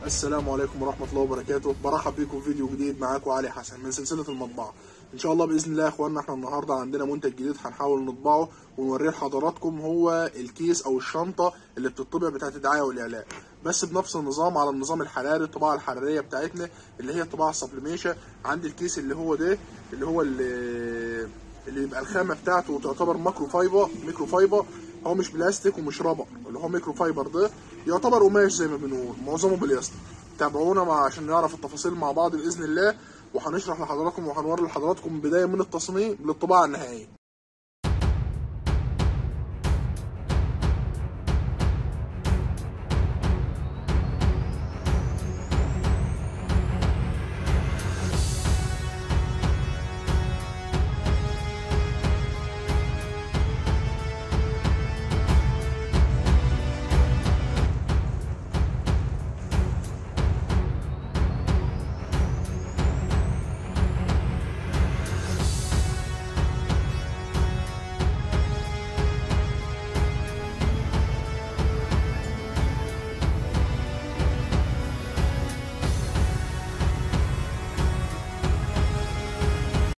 السلام عليكم ورحمة الله وبركاته. برحب بيكم في فيديو جديد. معاكم علي حسن من سلسلة المطبعة. ان شاء الله باذن الله يا اخوانا، احنا النهارده عندنا منتج جديد هنحاول نطبعه ونوريه لحضراتكم. هو الكيس او الشنطة اللي بتطبع بتاعت الدعاية والاعلان، بس بنفس النظام، على النظام الحراري، الطباعة الحرارية بتاعتنا اللي هي الطباعة السبليميشن. عندي الكيس اللي هو ده، اللي يبقى الخامة بتاعته تعتبر ميكرو فايبر. هو مش بلاستيك ومش رابر، اللي هو ميكرو فايبر ده يعتبر قماش زي ما بنقول، معظمه بلاستيك. تابعونا عشان نعرف التفاصيل مع بعض باذن الله، وهنشرح لحضراتكم وهنوري لحضراتكم بدايه من التصميم للطباعه النهائيه.